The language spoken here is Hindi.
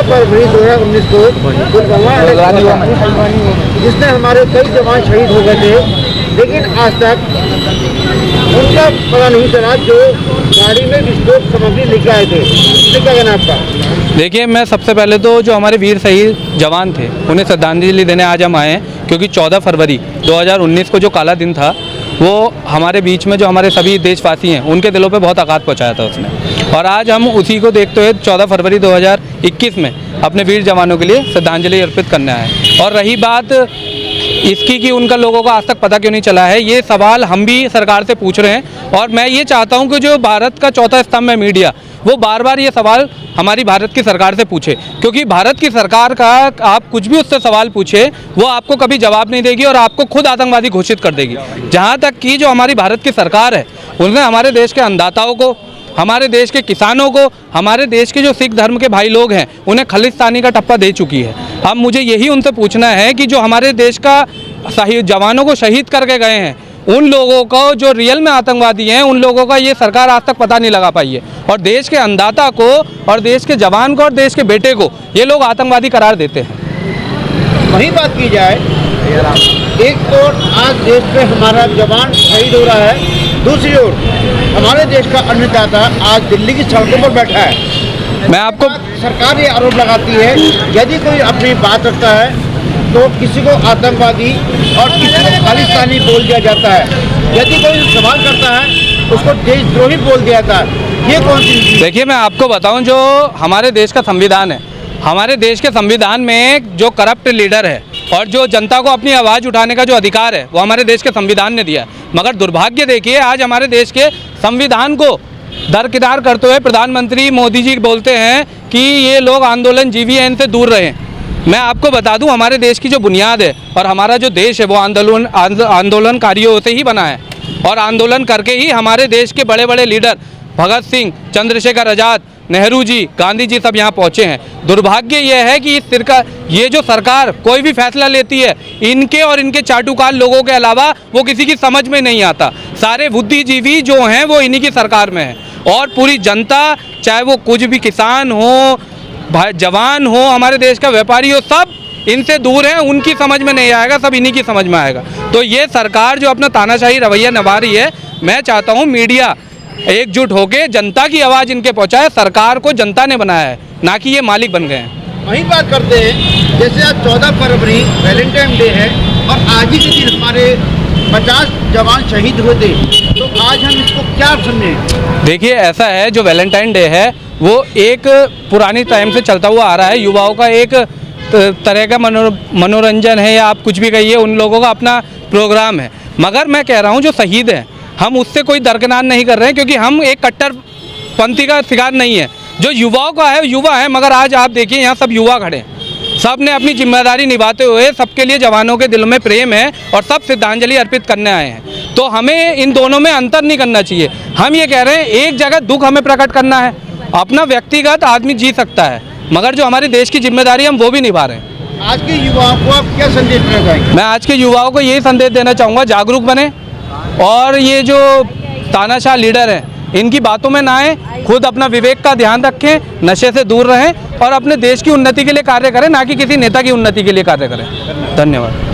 फरवरी 2019 को पुलवामा जिसमें हमारे कई जवान शहीद हो गए थे, लेकिन आज तक उनका पता नहीं चला जो गाड़ी में विस्फोट सामग्री लेके आए थे। इससे क्या कहना आपका? देखिए, मैं सबसे पहले तो जो हमारे वीर शहीद जवान थे उन्हें श्रद्धांजलि देने आज हम आए हैं, क्योंकि 14 फरवरी 2019 को जो काला दिन था वो हमारे बीच में जो हमारे सभी देशवासी हैं उनके दिलों पे बहुत आघात पहुंचाया था उसने। और आज हम उसी को देखते हुए 14 फरवरी 2021 में अपने वीर जवानों के लिए श्रद्धांजलि अर्पित करने आए। और रही बात इसकी कि उनका लोगों को आज तक पता क्यों नहीं चला है, ये सवाल हम भी सरकार से पूछ रहे हैं। और मैं ये चाहता हूं कि जो भारत का चौथा स्तंभ है मीडिया, वो बार बार ये सवाल हमारी भारत की सरकार से पूछे, क्योंकि भारत की सरकार का आप कुछ भी उससे सवाल पूछे वो आपको कभी जवाब नहीं देगी और आपको खुद आतंकवादी घोषित कर देगी। जहाँ तक कि जो हमारी भारत की सरकार है उसने हमारे देश के अन्नदाताओं को, हमारे देश के किसानों को, हमारे देश के जो सिख धर्म के भाई लोग हैं उन्हें खालिस्तानी का टप्पा दे चुकी है। अब मुझे यही उनसे पूछना है कि जो हमारे देश का जवानों को शहीद करके गए हैं उन लोगों को, जो रियल में आतंकवादी हैं, उन लोगों का ये सरकार आज तक पता नहीं लगा पाई है। और देश के अन्नदाता को और देश के जवान को और देश के बेटे को ये लोग आतंकवादी करार देते हैं। वही बात की जाए, एक ओर आज देश में हमारा जवान शहीद हो रहा है, दूसरी ओर हमारे देश का अन्नदाता आज दिल्ली की सड़कों पर बैठा है। मैं आपको सरकार ये आरोप लगाती है यदि कोई अपनी बात रखता है तो किसी को आतंकवादी और किसी को खालिस्तानी बोल दिया जाता है, यदि कोई सवाल करता है उसको देशद्रोही बोल दिया जाता है। ये कौन सी? देखिए, मैं आपको बताऊं, जो हमारे देश का संविधान है, हमारे देश के संविधान में जो करप्ट लीडर है और जो जनता को अपनी आवाज़ उठाने का जो अधिकार है वो हमारे देश के संविधान ने दिया है। मगर दुर्भाग्य देखिए, आज हमारे देश के संविधान को दरकिनार करते हुए प्रधानमंत्री मोदी जी बोलते हैं कि ये लोग आंदोलन जीवी हैं, इनसे दूर रहें। मैं आपको बता दूं, हमारे देश की जो बुनियाद है और हमारा जो देश है वो आंदोलनकारियों से ही बना है। और आंदोलन करके ही हमारे देश के बड़े बड़े लीडर भगत सिंह, चंद्रशेखर आज़ाद, नेहरू जी, गांधी जी सब यहाँ पहुँचे हैं। दुर्भाग्य ये है कि ये जो सरकार कोई भी फैसला लेती है, इनके और इनके चाटुकार लोगों के अलावा वो किसी की समझ में नहीं आता। सारे बुद्धिजीवी जो हैं वो इन्हीं की सरकार में है और पूरी जनता, चाहे वो कुछ भी किसान हो, जवान हो, हमारे देश का व्यापारी हो, सब इनसे दूर हैं। उनकी समझ में नहीं आएगा, सब इन्हीं की समझ में आएगा। तो ये सरकार जो अपना तानाशाही रवैया निभा रही है, मैं चाहता हूँ मीडिया एकजुट होकर जनता की आवाज़ इनके पहुँचाए। सरकार को जनता ने बनाया है, ना कि ये मालिक बन गए हैं। वही बात करते हैं, जैसे आज 14 फरवरी वैलेंटाइन डे है और आज ही के दिन हमारे 50 जवान शहीद हुए थे, तो आज हम इसको क्या समझें? देखिए, ऐसा है, जो वैलेंटाइन डे है वो एक पुरानी टाइम से चलता हुआ आ रहा है। युवाओं का एक तरह का मनोरंजन है, या आप कुछ भी कहिए, उन लोगों का अपना प्रोग्राम है। मगर मैं कह रहा हूँ जो शहीद हैं हम उससे कोई दरकिनार नहीं कर रहे हैं, क्योंकि हम एक कट्टरपंथी का शिकार नहीं है। जो युवाओं का है युवा है, मगर आज आप देखिए यहाँ सब युवा खड़े हैं, सब ने अपनी जिम्मेदारी निभाते हुए सबके लिए जवानों के दिलों में प्रेम है और सब श्रद्धांजलि अर्पित करने आए हैं। तो हमें इन दोनों में अंतर नहीं करना चाहिए। हम ये कह रहे हैं एक जगह दुख हमें प्रकट करना है, अपना व्यक्तिगत आदमी जी सकता है, मगर जो हमारे देश की जिम्मेदारी हम वो भी निभा रहे हैं। आज के युवाओं को आप क्या संदेश देना चाहेंगे? मैं आज के युवाओं को यही संदेश देना चाहूँगा, जागरूक बने और ये जो तानाशाह लीडर हैं इनकी बातों में ना आए, खुद अपना विवेक का ध्यान रखें, नशे से दूर रहें और अपने देश की उन्नति के लिए कार्य करें, ना कि किसी नेता की उन्नति के लिए कार्य करें। धन्यवाद।